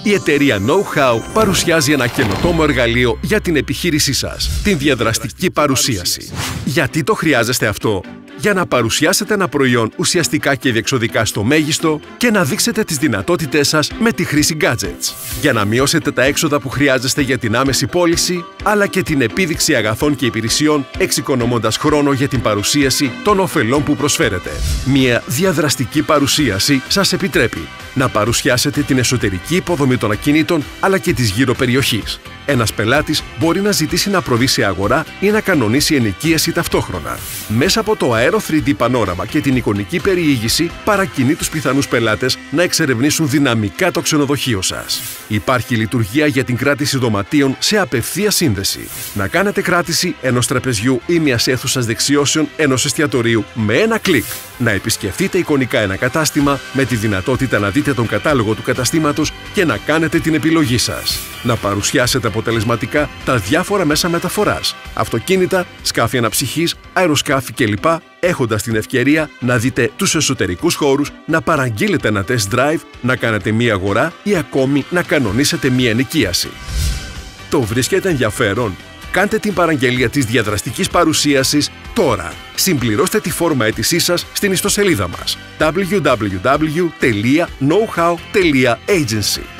Η εταιρεία Know-How παρουσιάζει ένα καινοτόμο εργαλείο για την επιχείρησή σας, την διαδραστική παρουσίαση. Γιατί το χρειάζεστε αυτό? Για να παρουσιάσετε ένα προϊόν ουσιαστικά και διεξοδικά στο μέγιστο και να δείξετε τις δυνατότητές σας με τη χρήση gadgets. Για να μειώσετε τα έξοδα που χρειάζεστε για την άμεση πώληση, αλλά και την επίδειξη αγαθών και υπηρεσιών, εξοικονομώντας χρόνο για την παρουσίαση των ωφελών που προσφέρετε. Μια διαδραστική παρουσίαση σας επιτρέπει να παρουσιάσετε την εσωτερική υποδομή των ακινήτων, αλλά και της γύρω περιοχής. Ένας πελάτης μπορεί να ζητήσει να προβεί σε αγορά ή να κανονίσει ενοικίαση ταυτόχρονα. Μέσα από το αέρο 3D πανόραμα και την εικονική περιήγηση παρακινεί τους πιθανούς πελάτες να εξερευνήσουν δυναμικά το ξενοδοχείο σας. Υπάρχει λειτουργία για την κράτηση δωματίων σε απευθεία σύνδεση. Να κάνετε κράτηση ενός τραπεζιού ή μιας αίθουσας δεξιώσεων ενός εστιατορίου με ένα κλικ. Να επισκεφτείτε εικονικά ένα κατάστημα με τη δυνατότητα να δείτε τον κατάλογο του καταστήματος και να κάνετε την επιλογή σας. Να παρουσιάσετε αποτελεσματικά τα διάφορα μέσα μεταφοράς, αυτοκίνητα, σκάφη αναψυχής, αεροσκάφη κλπ, έχοντας την ευκαιρία να δείτε τους εσωτερικούς χώρους, να παραγγείλετε ένα test drive, να κάνετε μία αγορά ή ακόμη να κανονίσετε μία ενοικίαση. Το βρίσκετε ενδιαφέρον? Κάντε την παραγγελία της διαδραστικής παρουσίασης τώρα. Συμπληρώστε τη φόρμα αίτησής σας στην ιστοσελίδα μας www.knowhow.agency.